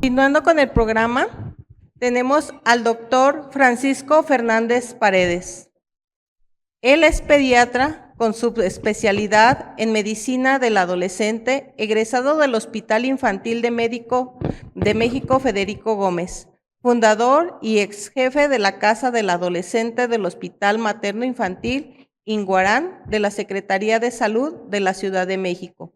Continuando con el programa, tenemos al doctor Francisco Fernández Paredes. Él es pediatra con subespecialidad en medicina del adolescente, egresado del Hospital Infantil de México Federico Gómez, fundador y ex jefe de la Casa del Adolescente del Hospital Materno Infantil Inguarán de la Secretaría de Salud de la Ciudad de México.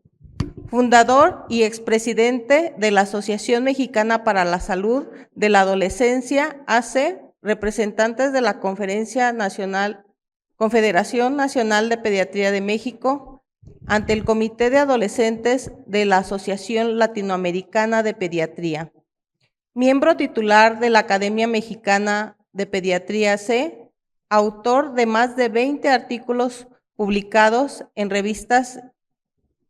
Fundador y expresidente de la Asociación Mexicana para la Salud de la Adolescencia, AC, representantes de la Confederación Nacional de Pediatría de México, ante el Comité de Adolescentes de la Asociación Latinoamericana de Pediatría. Miembro titular de la Academia Mexicana de Pediatría AC, autor de más de 20 artículos publicados en revistas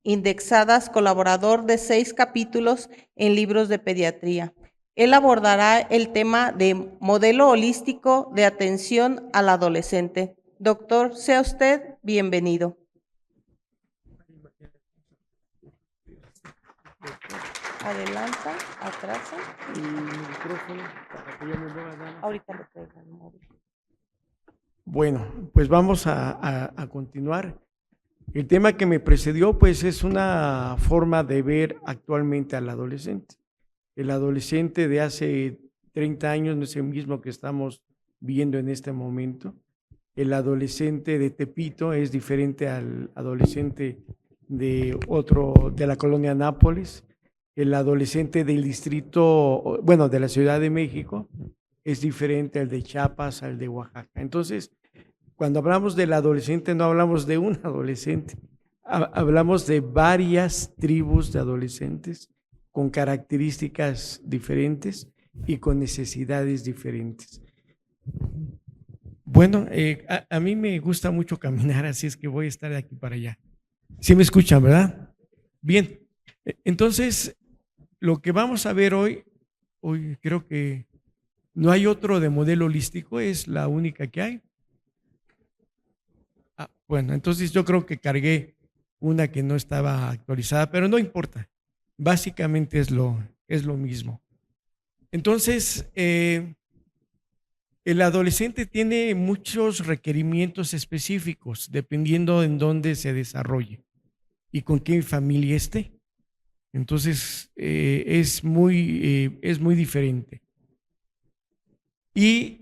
indexadas, colaborador de 6 capítulos en libros de pediatría. Él abordará el tema de modelo holístico de atención al adolescente. Doctor, sea usted bienvenido. Adelanta, atrasa. Y el micrófono para que ya me lo hagan. Ahorita lo traigan. Bueno, pues vamos a continuar. El tema que me precedió, pues es una forma de ver actualmente al adolescente. El adolescente de hace 30 años no es el mismo que estamos viendo en este momento. El adolescente de Tepito es diferente al adolescente de la colonia Nápoles. El adolescente del distrito, bueno, de la Ciudad de México es diferente al de Chiapas, al de Oaxaca. Entonces, cuando hablamos del adolescente, no hablamos de un adolescente, hablamos de varias tribus de adolescentes con características diferentes y con necesidades diferentes. Bueno, a mí me gusta mucho caminar, así es que voy a estar de aquí para allá. ¿Sí me escuchan, verdad? Bien, entonces, lo que vamos a ver hoy creo que no hay otro de modelo holístico, es la única que hay. Bueno, entonces yo creo que cargué una que no estaba actualizada, pero no importa. Básicamente es lo mismo. Entonces, el adolescente tiene muchos requerimientos específicos dependiendo en dónde se desarrolle y con qué familia esté. Entonces, es muy diferente. Y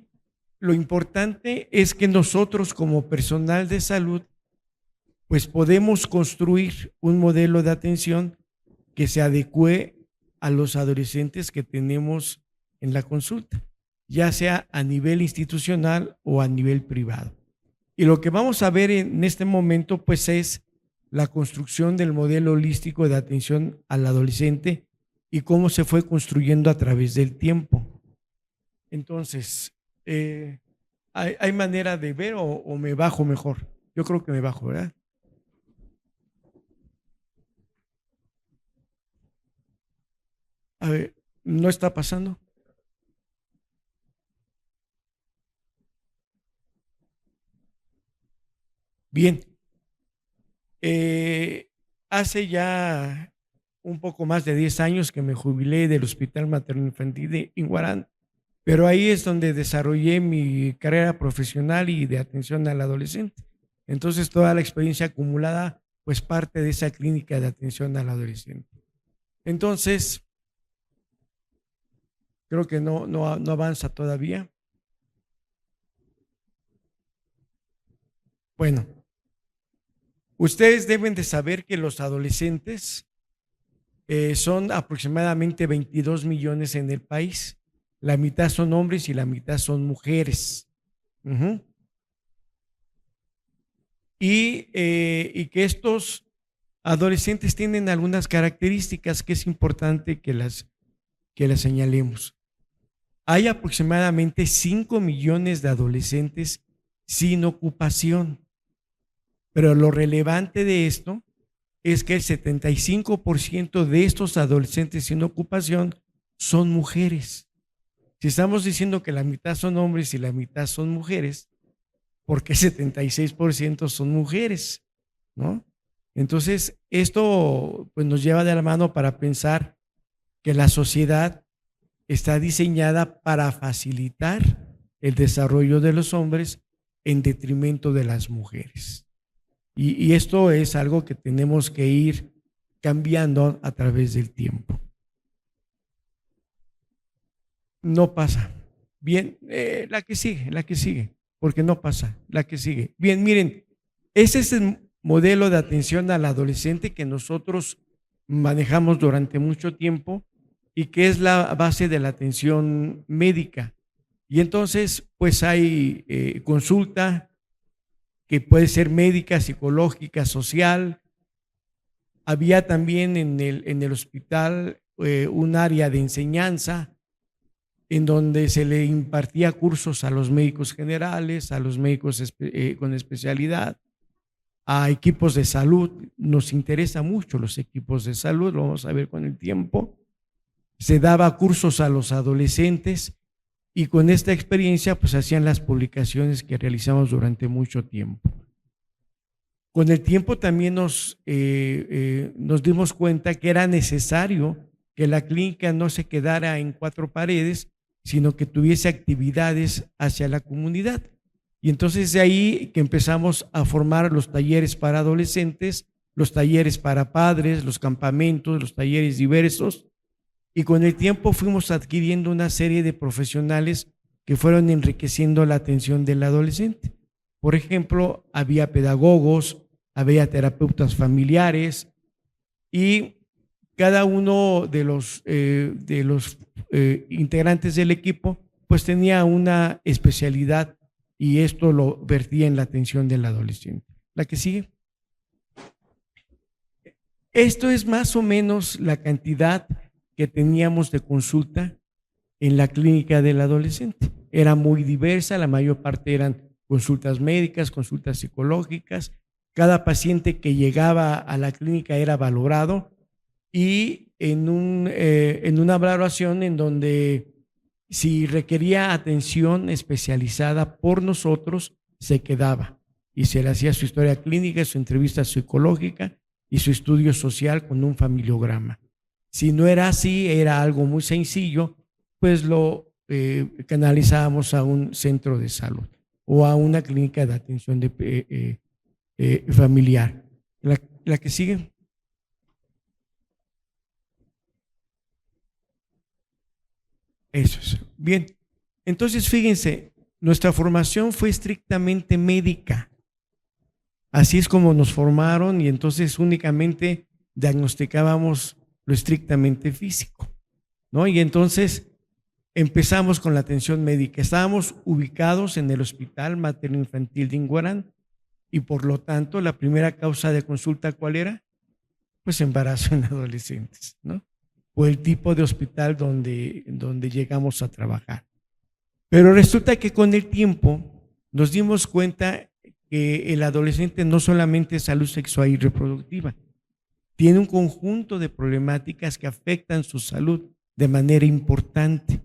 lo importante es que nosotros como personal de salud, pues podemos construir un modelo de atención que se adecue a los adolescentes que tenemos en la consulta, ya sea a nivel institucional o a nivel privado. Y lo que vamos a ver en este momento, pues es la construcción del modelo holístico de atención al adolescente y cómo se fue construyendo a través del tiempo. Entonces, ¿hay manera de ver o me bajo mejor? Yo creo que me bajo, ¿verdad? A ver, ¿no está pasando? Bien. Hace ya un poco más de 10 años que me jubilé del Hospital Materno Infantil de Inguarán, pero ahí es donde desarrollé mi carrera profesional y de atención al adolescente. Entonces, toda la experiencia acumulada, pues parte de esa clínica de atención al adolescente. Entonces, creo que no avanza todavía. Bueno, ustedes deben de saber que los adolescentes son aproximadamente 22 millones en el país. La mitad son hombres y la mitad son mujeres. Y que estos adolescentes tienen algunas características que es importante que las señalemos. Hay aproximadamente 5 millones de adolescentes sin ocupación, pero lo relevante de esto es que el 75% de estos adolescentes sin ocupación son mujeres. Si estamos diciendo que la mitad son hombres y la mitad son mujeres, ¿por qué 76% son mujeres? ¿No? Entonces, esto pues, nos lleva de la mano para pensar que la sociedad está diseñada para facilitar el desarrollo de los hombres en detrimento de las mujeres. Y esto es algo que tenemos que ir cambiando a través del tiempo. No pasa. Bien, la que sigue, porque no pasa, la que sigue. Bien, miren, ese es el modelo de atención al adolescente que nosotros manejamos durante mucho tiempo y que es la base de la atención médica. Y entonces, pues hay consulta que puede ser médica, psicológica, social. Había también en el hospital un área de enseñanza en donde se le impartía cursos a los médicos generales, a los médicos con especialidad, a equipos de salud. Nos interesa mucho los equipos de salud, lo vamos a ver con el tiempo. Se daba cursos a los adolescentes y con esta experiencia pues hacían las publicaciones que realizamos durante mucho tiempo. Con el tiempo también nos dimos cuenta que era necesario que la clínica no se quedara en cuatro paredes, sino que tuviese actividades hacia la comunidad. Y entonces de ahí que empezamos a formar los talleres para adolescentes, los talleres para padres, los campamentos, los talleres diversos. Y con el tiempo fuimos adquiriendo una serie de profesionales que fueron enriqueciendo la atención del adolescente. Por ejemplo, había pedagogos, había terapeutas familiares y cada uno de los integrantes del equipo pues tenía una especialidad y esto lo vertía en la atención del adolescente. La que sigue. Esto es más o menos la cantidad que teníamos de consulta en la clínica del adolescente. Era muy diversa, la mayor parte eran consultas médicas, consultas psicológicas. Cada paciente que llegaba a la clínica era valorado y en una valoración en donde si requería atención especializada por nosotros, se quedaba y se le hacía su historia clínica, su entrevista psicológica y su estudio social con un familiograma. Si no era así, era algo muy sencillo, pues lo canalizábamos a un centro de salud o a una clínica de atención familiar. La que sigue. Eso es. Bien, entonces fíjense, nuestra formación fue estrictamente médica. Así es como nos formaron y entonces únicamente diagnosticábamos lo estrictamente físico, ¿no? Y entonces empezamos con la atención médica. Estábamos ubicados en el Hospital Materno Infantil de Inguarán y por lo tanto la primera causa de consulta, ¿cuál era? Pues embarazo en adolescentes, ¿no? O el tipo de hospital donde llegamos a trabajar. Pero resulta que con el tiempo nos dimos cuenta que el adolescente no solamente es salud sexual y reproductiva, tiene un conjunto de problemáticas que afectan su salud de manera importante.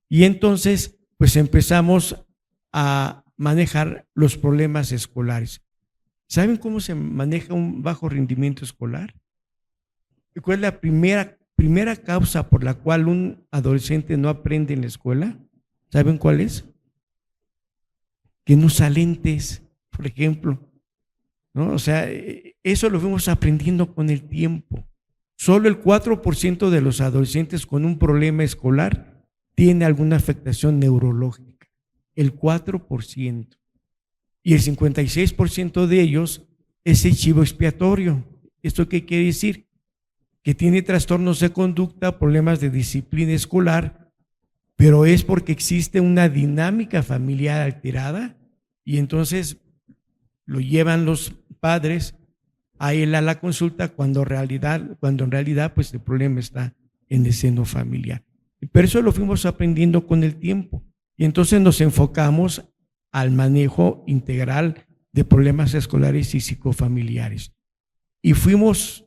Y entonces, pues empezamos a manejar los problemas escolares. ¿Saben cómo se maneja un bajo rendimiento escolar? ¿Cuál es la primera causa por la cual un adolescente no aprende en la escuela? ¿Saben cuál es? Que no usa lentes, por ejemplo, ¿no? O sea, eso lo fuimos aprendiendo con el tiempo. Solo el 4% de los adolescentes con un problema escolar tiene alguna afectación neurológica. El 4%. Y el 56% de ellos es el chivo expiatorio. ¿Esto qué quiere decir? Que tiene trastornos de conducta, problemas de disciplina escolar, pero es porque existe una dinámica familiar alterada y entonces lo llevan los padres a él a la consulta cuando en realidad pues el problema está en el seno familiar. Pero eso lo fuimos aprendiendo con el tiempo y entonces nos enfocamos al manejo integral de problemas escolares y psicofamiliares. Y fuimos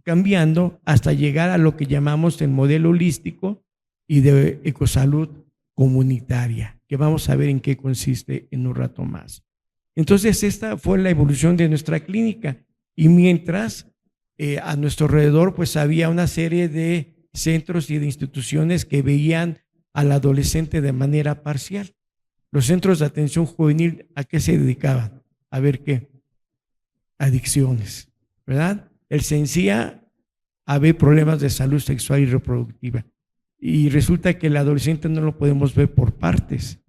cambiando hasta llegar a lo que llamamos el modelo holístico y de ecosalud comunitaria, que vamos a ver en qué consiste en un rato más. Entonces esta fue la evolución de nuestra clínica y mientras a nuestro alrededor pues había una serie de centros y de instituciones que veían al adolescente de manera parcial. Los centros de atención juvenil, ¿a qué se dedicaban? A ver qué, adicciones, ¿verdad? El CENCIA, a ver problemas de salud sexual y reproductiva. Y resulta que el adolescente no lo podemos ver por partes,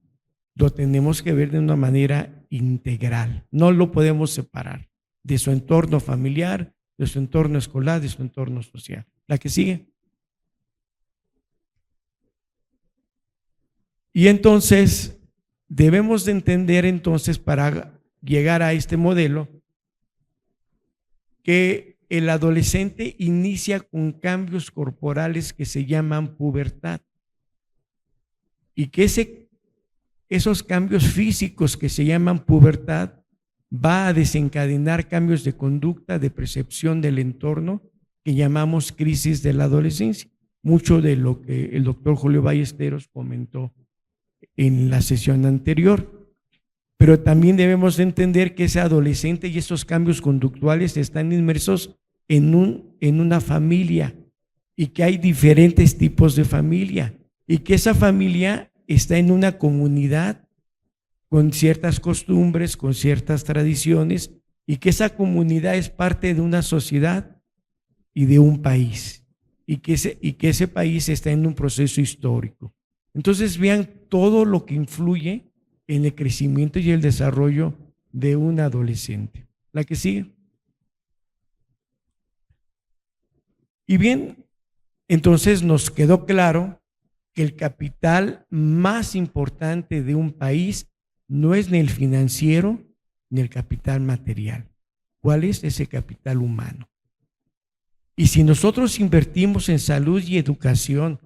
lo tenemos que ver de una manera integral, no lo podemos separar de su entorno familiar, de su entorno escolar, de su entorno social. La que sigue. Y entonces debemos de entender entonces, para llegar a este modelo, que el adolescente inicia con cambios corporales que se llaman pubertad, y que esos cambios físicos que se llaman pubertad va a desencadenar cambios de conducta, de percepción del entorno, que llamamos crisis de la adolescencia. Mucho de lo que el doctor Julio Ballesteros comentó en la sesión anterior. Pero también debemos de entender que ese adolescente y esos cambios conductuales están inmersos en una familia, y que hay diferentes tipos de familia, y que esa familia está en una comunidad con ciertas costumbres, con ciertas tradiciones, y que esa comunidad es parte de una sociedad y de un país, y que ese país está en un proceso histórico. Entonces vean todo lo que influye en el crecimiento y el desarrollo de un adolescente. La que sigue. Y bien, entonces nos quedó claro que el capital más importante de un país no es ni el financiero ni el capital material. ¿Cuál es ese capital humano? Y si nosotros invertimos en salud y educación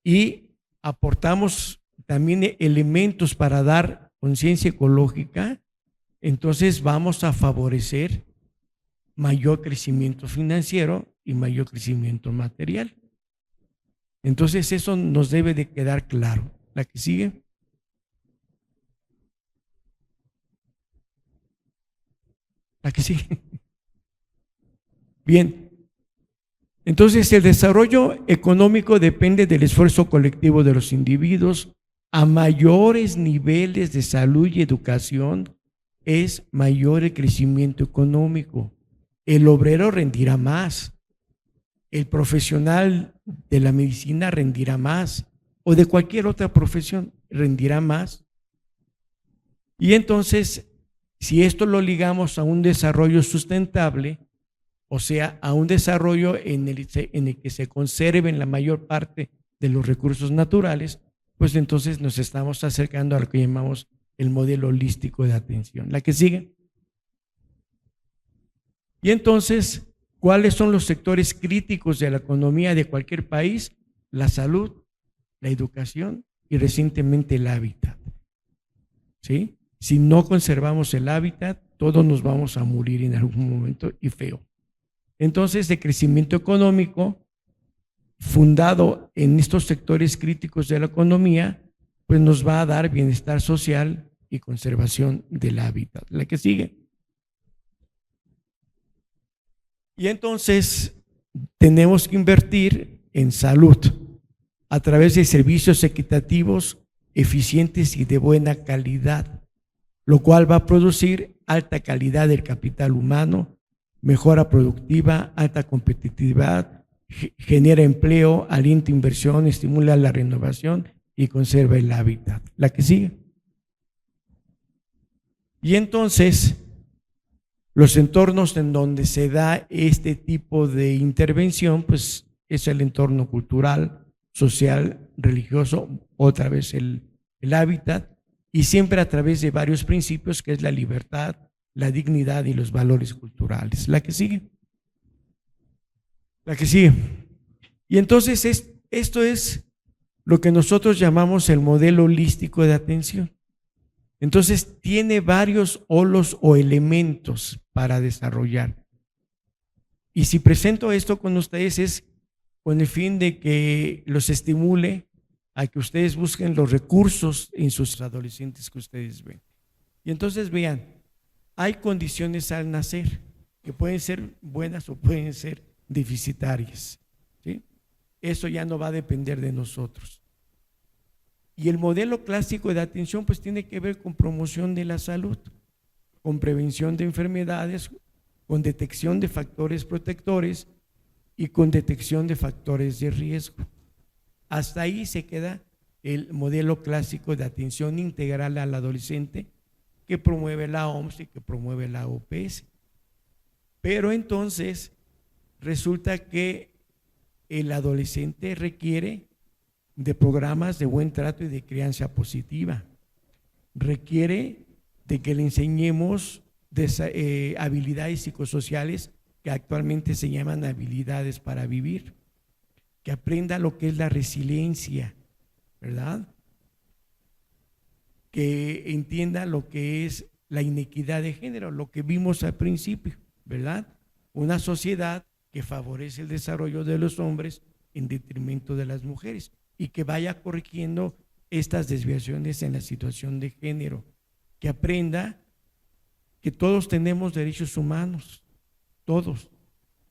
y aportamos también elementos para dar conciencia ecológica, entonces vamos a favorecer mayor crecimiento financiero y mayor crecimiento material. Entonces eso nos debe de quedar claro. La que sigue. La que sigue. Bien. Entonces el desarrollo económico depende del esfuerzo colectivo de los individuos. A mayores niveles de salud y educación es mayor el crecimiento económico. El obrero rendirá más, el profesional de la medicina rendirá más, o de cualquier otra profesión rendirá más. Y entonces, si esto lo ligamos a un desarrollo sustentable, o sea, a un desarrollo en el que se conserven la mayor parte de los recursos naturales, pues entonces nos estamos acercando a lo que llamamos el modelo holístico de atención. La que sigue. Y entonces, ¿cuáles son los sectores críticos de la economía de cualquier país? La salud, la educación y recientemente el hábitat. ¿Sí? Si no conservamos el hábitat, todos nos vamos a morir en algún momento, y feo. Entonces, el crecimiento económico fundado en estos sectores críticos de la economía, pues nos va a dar bienestar social y conservación del hábitat. La que sigue. Y entonces tenemos que invertir en salud a través de servicios equitativos, eficientes y de buena calidad, lo cual va a producir alta calidad del capital humano, mejora productiva, alta competitividad, genera empleo, alienta inversión, estimula la renovación y conserva el hábitat. La que sigue. Y entonces, los entornos en donde se da este tipo de intervención, pues es el entorno cultural, social, religioso, otra vez el hábitat, y siempre a través de varios principios, que es la libertad, la dignidad y los valores culturales. La que sigue. La que sigue. Y entonces esto es lo que nosotros llamamos el modelo holístico de atención. Entonces tiene varios holos o elementos para desarrollar. Y si presento esto con ustedes es con el fin de que los estimule a que ustedes busquen los recursos en sus adolescentes que ustedes ven. Y entonces vean, hay condiciones al nacer que pueden ser buenas o pueden ser deficitarias, ¿sí? Eso ya no va a depender de nosotros. Y el modelo clásico de atención pues tiene que ver con promoción de la salud, con prevención de enfermedades, con detección de factores protectores y con detección de factores de riesgo. Hasta ahí se queda el modelo clásico de atención integral al adolescente que promueve la OMS y que promueve la OPS. Pero entonces resulta que el adolescente requiere de programas de buen trato y de crianza positiva. Requiere de que le enseñemos habilidades psicosociales que actualmente se llaman habilidades para vivir, que aprenda lo que es la resiliencia, ¿verdad? Que entienda lo que es la inequidad de género, lo que vimos al principio, ¿verdad? Una sociedad que favorece el desarrollo de los hombres en detrimento de las mujeres y que vaya corrigiendo estas desviaciones en la situación de género, que aprenda que todos tenemos derechos humanos, todos,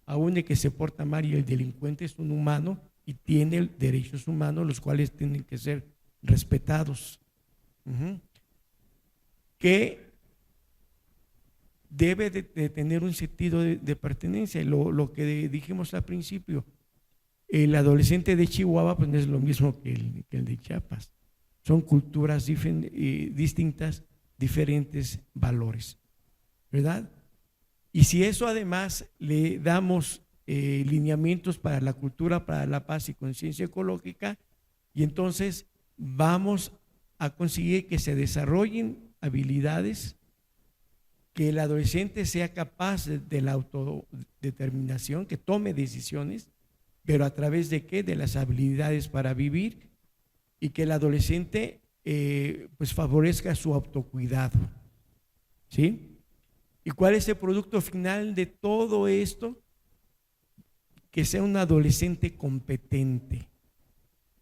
aún de que se porta mal y el delincuente es un humano y tiene derechos humanos los cuales tienen que ser respetados. Que debe de tener un sentido de pertenencia, lo que dijimos al principio. El adolescente de Chihuahua pues no es lo mismo que el de Chiapas, son culturas distintas, diferentes valores, ¿verdad? Y si eso además le damos lineamientos para la cultura, para la paz y conciencia ecológica, y entonces vamos a conseguir que se desarrollen habilidades, que el adolescente sea capaz de la autodeterminación, que tome decisiones, pero a través de ¿qué? De las habilidades para vivir, y que el adolescente pues favorezca su autocuidado, ¿sí? ¿Y cuál es el producto final de todo esto? Que sea un adolescente competente.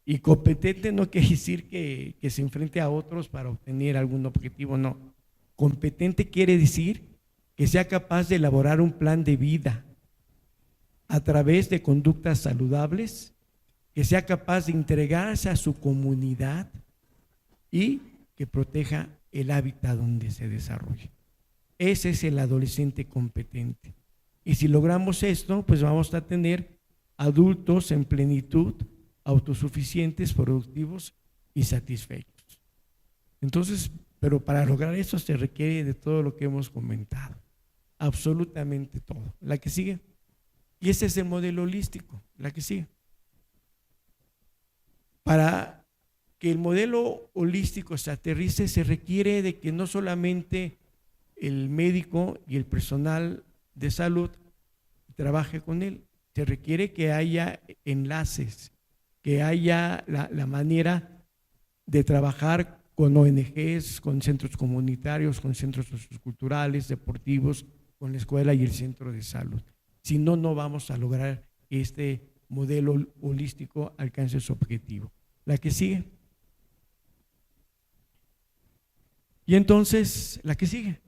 Y competente no quiere decir que se enfrente a otros para obtener algún objetivo, no. Competente quiere decir que sea capaz de elaborar un plan de vida a través de conductas saludables, que sea capaz de entregarse a su comunidad y que proteja el hábitat donde se desarrolla. Ese es el adolescente competente. Y si logramos esto, pues vamos a tener adultos en plenitud, autosuficientes, productivos y satisfechos. Entonces, pero para lograr eso se requiere de todo lo que hemos comentado, absolutamente todo. La que sigue. Y ese es el modelo holístico, la que sigue. Para que el modelo holístico se aterrice, se requiere de que no solamente el médico y el personal de salud trabaje con él, se requiere que haya enlaces, que haya la manera de trabajar con ONGs, con centros comunitarios, con centros socioculturales, deportivos, con la escuela y el centro de salud. Si no, no vamos a lograr este modelo holístico alcance su objetivo. La que sigue. Y entonces, la que sigue.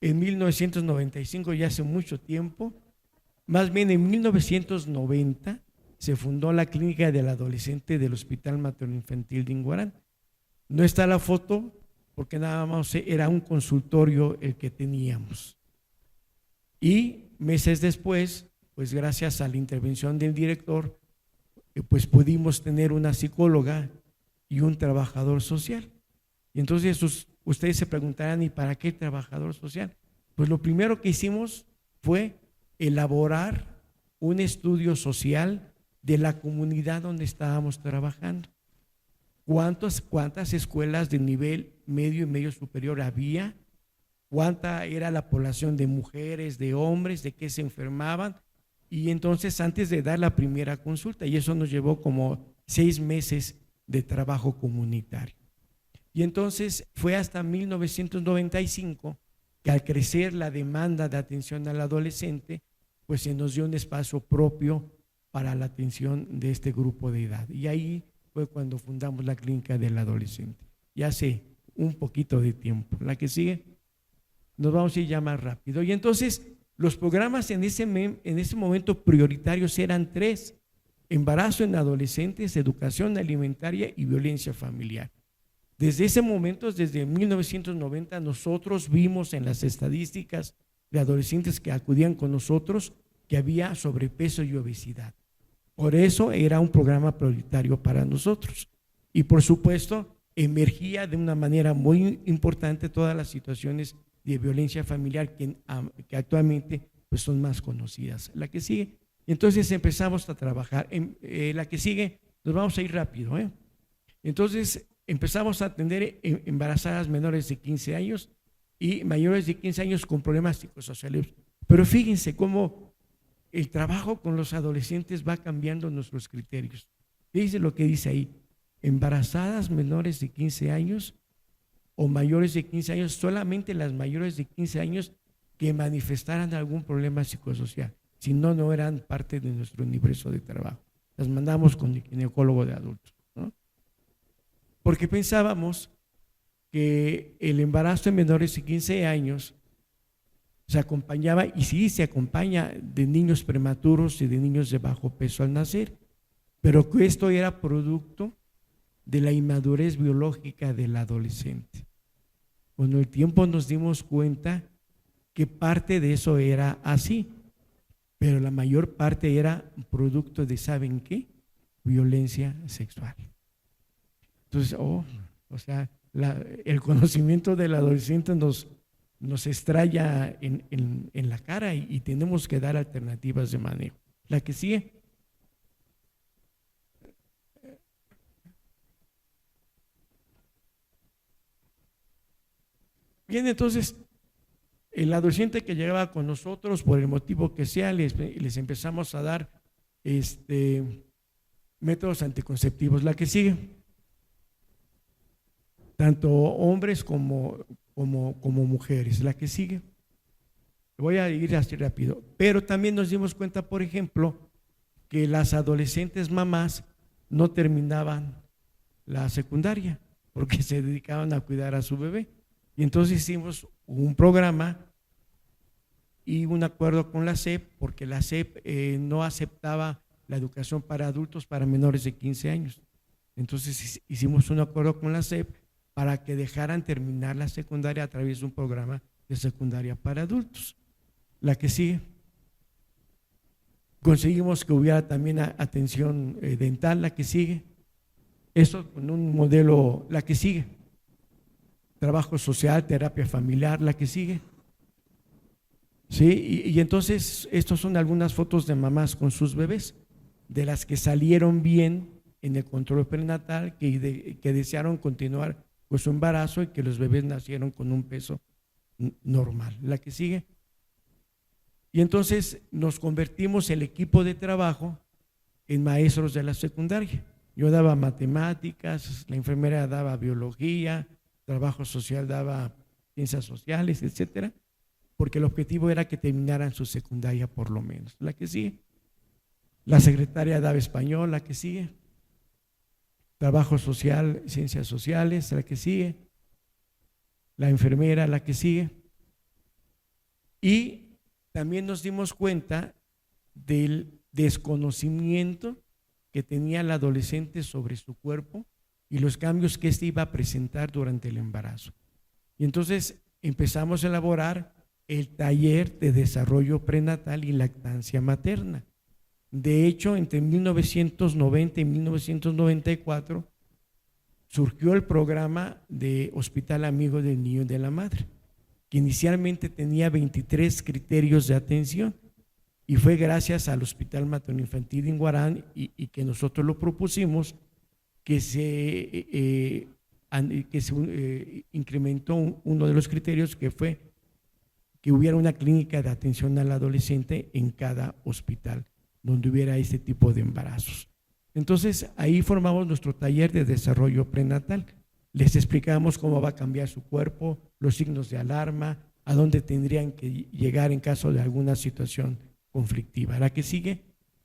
En 1995, ya hace mucho tiempo, más bien en 1990, se fundó la Clínica del Adolescente del Hospital Materno-Infantil de Inguarán. No está la foto porque nada más era un consultorio el que teníamos. Y meses después, pues gracias a la intervención del director, pues pudimos tener una psicóloga y un trabajador social. Y entonces ustedes se preguntarán, ¿y para qué trabajador social? Pues lo primero que hicimos fue elaborar un estudio social de la comunidad donde estábamos trabajando. ¿Cuántas escuelas de nivel medio y medio superior había? ¿Cuánta era la población de mujeres, de hombres, de qué se enfermaban? Y entonces antes de dar la primera consulta, y eso nos llevó como 6 meses de trabajo comunitario. Y entonces fue hasta 1995 que al crecer la demanda de atención al adolescente, pues se nos dio un espacio propio para la atención de este grupo de edad. Y ahí fue cuando fundamos la Clínica del Adolescente. Ya hace un poquito de tiempo. La que sigue, nos vamos a ir ya más rápido. Y entonces los programas en ese momento prioritarios eran 3. embarazo en adolescentes, educación alimentaria y violencia familiar. Desde ese momento, desde 1990, nosotros vimos en las estadísticas de adolescentes que acudían con nosotros que había sobrepeso y obesidad. Por eso era un programa prioritario para nosotros. Y por supuesto, emergía de una manera muy importante todas las situaciones de violencia familiar que actualmente pues, son más conocidas. La que sigue. Entonces empezamos a trabajar. La que sigue, nos vamos a ir rápido. Entonces empezamos a atender embarazadas menores de 15 años y mayores de 15 años con problemas psicosociales. Pero fíjense cómo el trabajo con los adolescentes va cambiando nuestros criterios. Fíjense lo que dice ahí. Embarazadas menores de 15 años o mayores de 15 años, solamente las mayores de 15 años que manifestaran algún problema psicosocial. Si no, no eran parte de nuestro universo de trabajo. Las mandamos con el ginecólogo de adultos, ¿no? Porque pensábamos que el embarazo en menores de 15 años se acompañaba, y sí se acompaña, de niños prematuros y de niños de bajo peso al nacer, pero que esto era producto de la inmadurez biológica del adolescente. Con el tiempo nos dimos cuenta que parte de eso era así, pero la mayor parte era producto de, ¿saben qué? Violencia sexual. Entonces, el conocimiento del adolescente nos estrella en la cara y tenemos que dar alternativas de manejo. La que sigue. Bien, entonces, el adolescente que llegaba con nosotros, por el motivo que sea, les empezamos a dar métodos anticonceptivos. La que sigue. Tanto hombres como mujeres. La que sigue. Voy a ir así rápido. Pero también nos dimos cuenta, por ejemplo, que las adolescentes mamás no terminaban la secundaria porque se dedicaban a cuidar a su bebé. Y entonces hicimos un programa y un acuerdo con la SEP, porque la SEP no aceptaba la educación para adultos para menores de 15 años. Entonces hicimos un acuerdo con la SEP para que dejaran terminar la secundaria a través de un programa de secundaria para adultos. La que sigue. Conseguimos que hubiera también atención dental. La que sigue. Eso con un modelo. La que sigue. Trabajo social, terapia familiar. La que sigue. Sí, y entonces estas son algunas fotos de mamás con sus bebés, de las que salieron bien en el control prenatal, que desearon continuar con su embarazo y que los bebés nacieron con un peso normal. La que sigue. Y entonces nos convertimos el equipo de trabajo en maestros de la secundaria. Yo daba matemáticas, la enfermera daba biología, trabajo social daba ciencias sociales, etcétera, porque el objetivo era que terminaran su secundaria por lo menos. La que sigue. La secretaria daba español. La que sigue. Trabajo social, ciencias sociales. La que sigue. La enfermera. La que sigue. Y también nos dimos cuenta del desconocimiento que tenía el adolescente sobre su cuerpo y los cambios que éste iba a presentar durante el embarazo. Y entonces empezamos a elaborar el taller de desarrollo prenatal y lactancia materna. De hecho, entre 1990 y 1994 surgió el programa de Hospital Amigo del Niño y de la Madre, que inicialmente tenía 23 criterios de atención, y fue gracias al Hospital Materno Infantil de Inguarán y que nosotros lo propusimos que se incrementó uno de los criterios, que fue que hubiera una clínica de atención al adolescente en cada hospital donde hubiera este tipo de embarazos. Entonces ahí formamos nuestro taller de desarrollo prenatal. Les explicamos cómo va a cambiar su cuerpo, los signos de alarma, a dónde tendrían que llegar en caso de alguna situación conflictiva. La que sigue.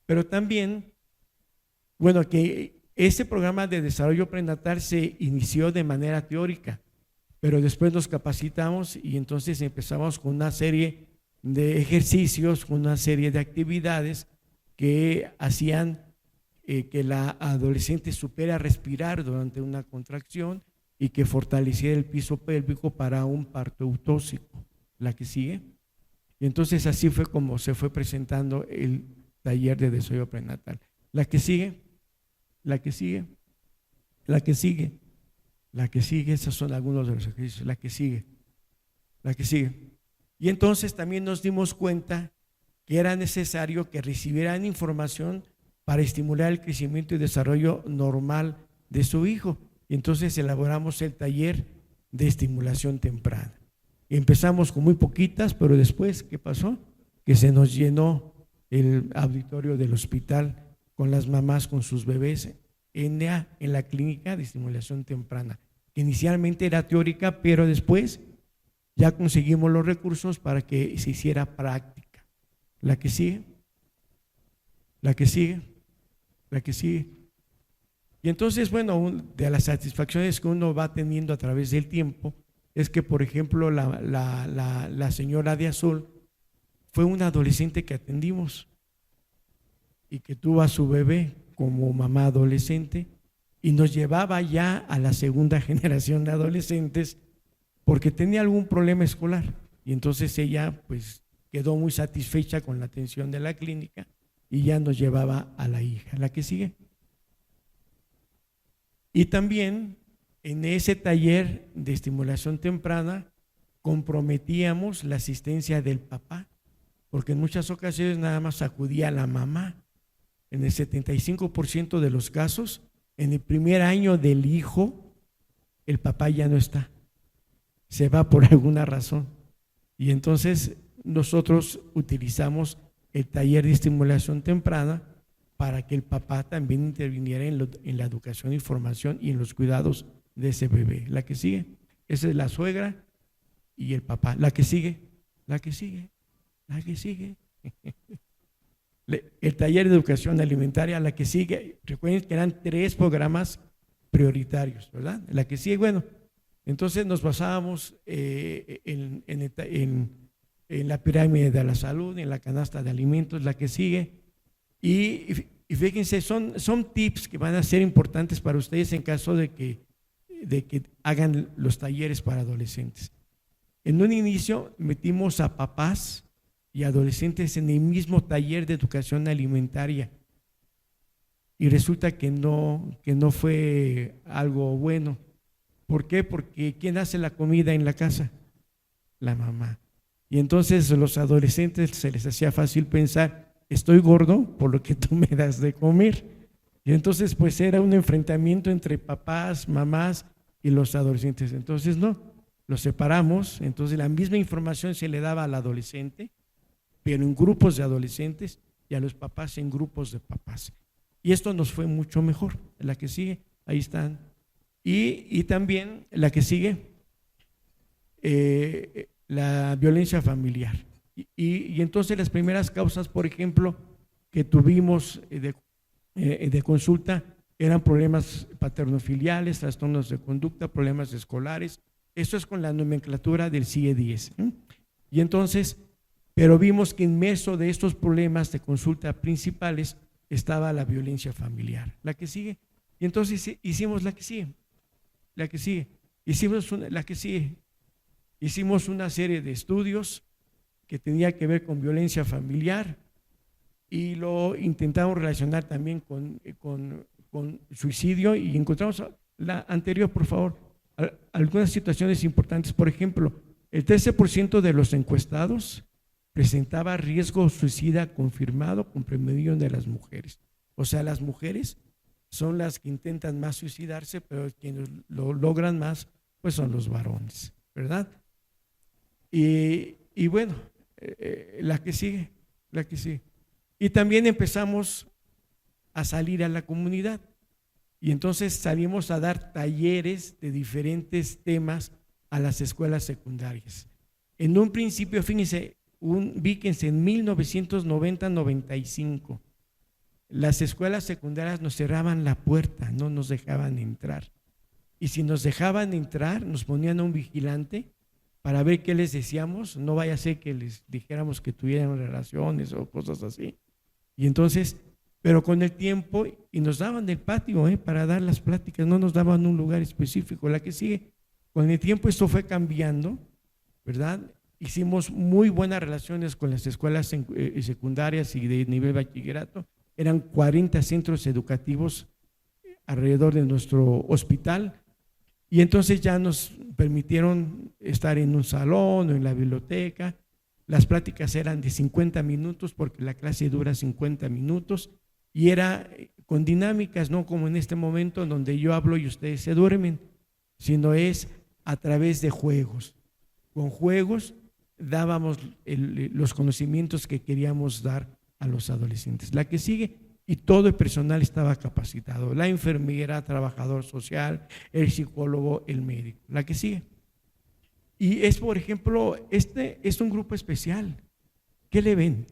Pero también, bueno, que este programa de desarrollo prenatal se inició de manera teórica, pero después nos capacitamos y entonces empezamos con una serie de ejercicios, con una serie de actividades que hacían que la adolescente supiera respirar durante una contracción y que fortaleciera el piso pélvico para un parto eutóxico. La que sigue. Y entonces así fue como se fue presentando el taller de desarrollo prenatal. La que sigue, la que sigue, la que sigue, la que sigue, esos son algunos de los ejercicios, la que sigue, la que sigue. Y entonces también nos dimos cuenta que era necesario que recibieran información para estimular el crecimiento y desarrollo normal de su hijo. Y entonces elaboramos el taller de estimulación temprana. Empezamos con muy poquitas, pero después, ¿qué pasó? Que se nos llenó el auditorio del hospital con las mamás con sus bebés en la clínica de estimulación temprana, que inicialmente era teórica, pero después ya conseguimos los recursos para que se hiciera práctica. La que sigue, la que sigue, la que sigue. Y entonces, bueno, de las satisfacciones que uno va teniendo a través del tiempo es que, por ejemplo, la señora de azul fue una adolescente que atendimos y que tuvo a su bebé como mamá adolescente y nos llevaba ya a la segunda generación de adolescentes porque tenía algún problema escolar. Y entonces ella pues quedó muy satisfecha con la atención de la clínica y ya nos llevaba a la hija. La que sigue. Y también en ese taller de estimulación temprana comprometíamos la asistencia del papá, porque en muchas ocasiones nada más acudía la mamá. En el 75% de los casos, en el primer año del hijo, el papá ya no está, se va por alguna razón. Y entonces nosotros utilizamos el taller de estimulación temprana para que el papá también interviniera en la educación y formación y en los cuidados de ese bebé. La que sigue, esa es la suegra y el papá. La que sigue, la que sigue, la que sigue. El taller de educación alimentaria, la que sigue, recuerden que eran 3 programas prioritarios, ¿verdad? La que sigue, bueno, entonces nos basábamos en la pirámide de la salud, en la canasta de alimentos, la que sigue. Y fíjense, son tips que van a ser importantes para ustedes en caso de que hagan los talleres para adolescentes. En un inicio metimos a papás y adolescentes en el mismo taller de educación alimentaria y resulta que no fue algo bueno. ¿Por qué? Porque ¿quién hace la comida en la casa? La mamá. Y entonces a los adolescentes se les hacía fácil pensar: estoy gordo por lo que tú me das de comer. Y entonces pues era un enfrentamiento entre papás, mamás y los adolescentes. Entonces no, los separamos. Entonces la misma información se le daba al adolescente, pero en grupos de adolescentes, y a los papás en grupos de papás. Y esto nos fue mucho mejor. La que sigue, ahí están. Y también la que sigue, la violencia familiar. Y entonces las primeras causas, por ejemplo, que tuvimos de consulta eran problemas paternofiliales, trastornos de conducta, problemas escolares. Eso es con la nomenclatura del CIE-10. Y entonces, pero vimos que inmerso de estos problemas de consulta principales estaba la violencia familiar. La que sigue. Y entonces hicimos la que sigue. La que sigue. La que sigue. Hicimos una serie de estudios que tenía que ver con violencia familiar y lo intentamos relacionar también con suicidio y encontramos la anterior, por favor, algunas situaciones importantes. Por ejemplo, el 13% de los encuestados presentaba riesgo suicida confirmado con promedio de las mujeres. O sea, las mujeres son las que intentan más suicidarse, pero quienes lo logran más, pues son los varones, ¿verdad? Y bueno, la que sigue. Y también empezamos a salir a la comunidad. Y entonces salimos a dar talleres de diferentes temas a las escuelas secundarias. En un principio, fíjense, ubíquense, en 1990-95, las escuelas secundarias nos cerraban la puerta, no nos dejaban entrar. Y si nos dejaban entrar, nos ponían a un vigilante para ver qué les decíamos. No vaya a ser que les dijéramos que tuvieran relaciones o cosas así. Y entonces pero con el tiempo, y nos daban el patio para dar las pláticas, no nos daban un lugar específico. La que sigue, con el tiempo esto fue cambiando, ¿verdad? Hicimos muy buenas relaciones con las escuelas secundarias y de nivel bachillerato. Eran 40 centros educativos alrededor de nuestro hospital, y entonces ya nos permitieron estar en un salón o en la biblioteca. Las pláticas eran de 50 minutos porque la clase dura 50 minutos y era con dinámicas, no como en este momento donde yo hablo y ustedes se duermen, sino es a través de juegos. Con juegos dábamos los conocimientos que queríamos dar a los adolescentes. La que sigue, y todo el personal estaba capacitado, la enfermera, trabajador social, el psicólogo, el médico. La que sigue. Y es, por ejemplo, este es un grupo especial. ¿Qué le ven?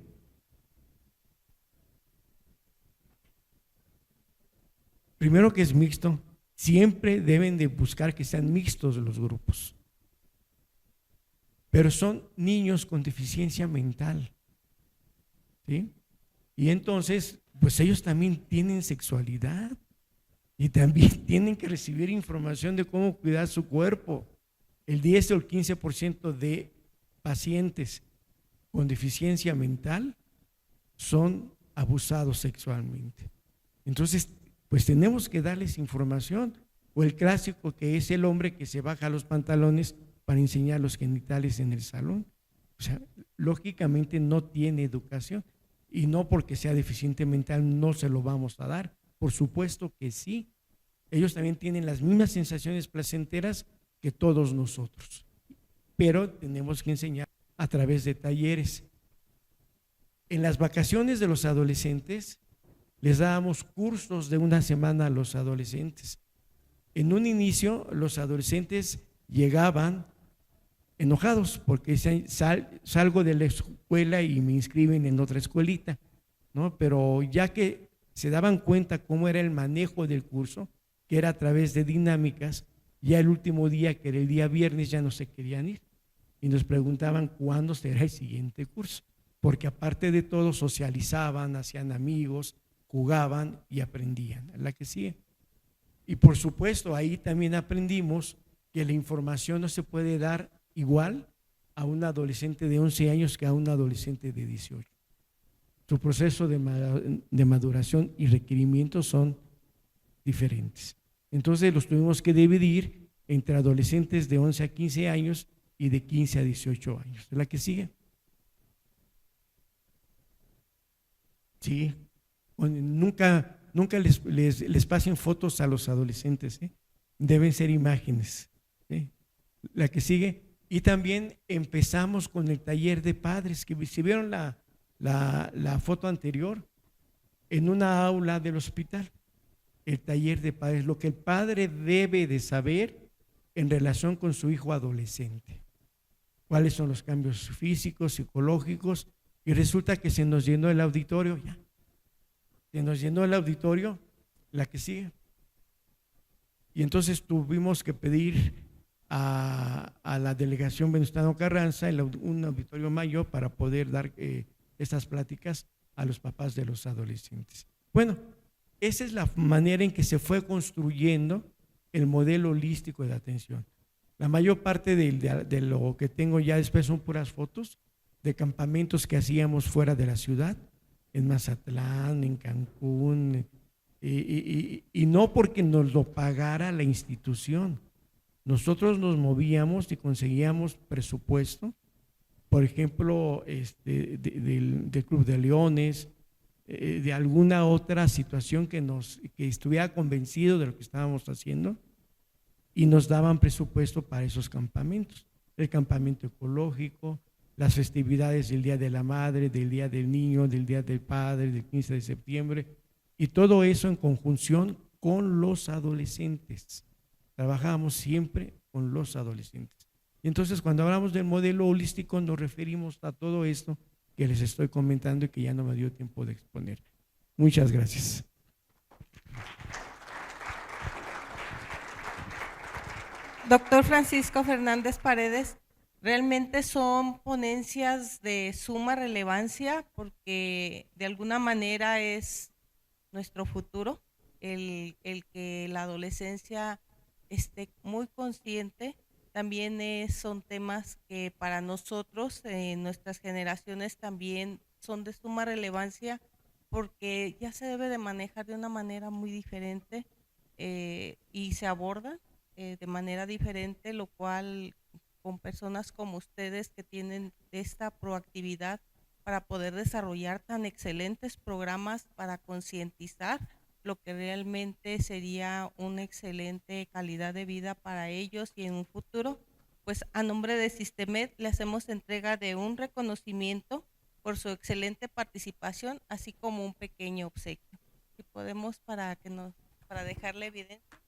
Primero que es mixto, siempre deben de buscar que sean mixtos los grupos. Pero son niños con deficiencia mental, ¿sí? Y entonces, pues ellos también tienen sexualidad y también tienen que recibir información de cómo cuidar su cuerpo. El 10 o el 15% de pacientes con deficiencia mental son abusados sexualmente. Entonces, pues tenemos que darles información. O el clásico que es el hombre que se baja los pantalones para enseñar los genitales en el salón. O sea, lógicamente no tiene educación, y no porque sea deficiente mental no se lo vamos a dar. Por supuesto que sí. Ellos también tienen las mismas sensaciones placenteras que todos nosotros, pero tenemos que enseñar a través de talleres. En las vacaciones de los adolescentes les dábamos cursos de una semana a los adolescentes. En un inicio los adolescentes llegaban enojados porque salgo de la escuela y me inscriben en otra escuelita, ¿no? Pero ya que se daban cuenta cómo era el manejo del curso, que era a través de dinámicas, ya el último día, que era el día viernes, ya no se querían ir y nos preguntaban cuándo será el siguiente curso, porque aparte de todo socializaban, hacían amigos, jugaban y aprendían. La que sigue. Y por supuesto ahí también aprendimos que la información no se puede dar igual a un adolescente de 11 años que a un adolescente de 18. Su proceso de maduración y requerimientos son diferentes. Entonces los tuvimos que dividir entre adolescentes de 11 a 15 años y de 15 a 18 años. ¿La que sigue? Sí. Nunca les pasen fotos a los adolescentes, ¿eh? Deben ser imágenes, ¿sí? La que sigue. Y también empezamos con el taller de padres, que si vieron la foto anterior, en una aula del hospital, el taller de padres, lo que el padre debe de saber en relación con su hijo adolescente, cuáles son los cambios físicos, psicológicos, y resulta que se nos llenó el auditorio, ya, se nos llenó el auditorio. La que sigue. Y entonces tuvimos que pedir a la delegación Venustiano Carranza un auditorio mayor para poder dar estas pláticas a los papás de los adolescentes. Bueno, esa es la manera en que se fue construyendo el modelo holístico de atención. La mayor parte de lo que tengo ya después son puras fotos de campamentos que hacíamos fuera de la ciudad, en Mazatlán, en Cancún, y no porque nos lo pagara la institución. Nosotros nos movíamos y conseguíamos presupuesto, por ejemplo, del Club de Leones, de alguna otra situación que estuviera convencido de lo que estábamos haciendo, y nos daban presupuesto para esos campamentos. El campamento ecológico, las festividades del Día de la Madre, del Día del Niño, del Día del Padre, del 15 de septiembre, y todo eso en conjunción con los adolescentes. Trabajábamos siempre con los adolescentes. Y entonces cuando hablamos del modelo holístico nos referimos a todo esto que les estoy comentando y que ya no me dio tiempo de exponer. Muchas gracias. Doctor Francisco Fernández Paredes, realmente son ponencias de suma relevancia porque de alguna manera es nuestro futuro, el que la adolescencia esté muy consciente. También son temas que para nosotros, nuestras generaciones, también son de suma relevancia porque ya se debe de manejar de una manera muy diferente, y se aborda de manera diferente, lo cual con personas como ustedes que tienen esta proactividad para poder desarrollar tan excelentes programas para concientizar lo que realmente sería una excelente calidad de vida para ellos y en un futuro, pues a nombre de Sistemet le hacemos entrega de un reconocimiento por su excelente participación, así como un pequeño obsequio. Si podemos para dejarle evidencia.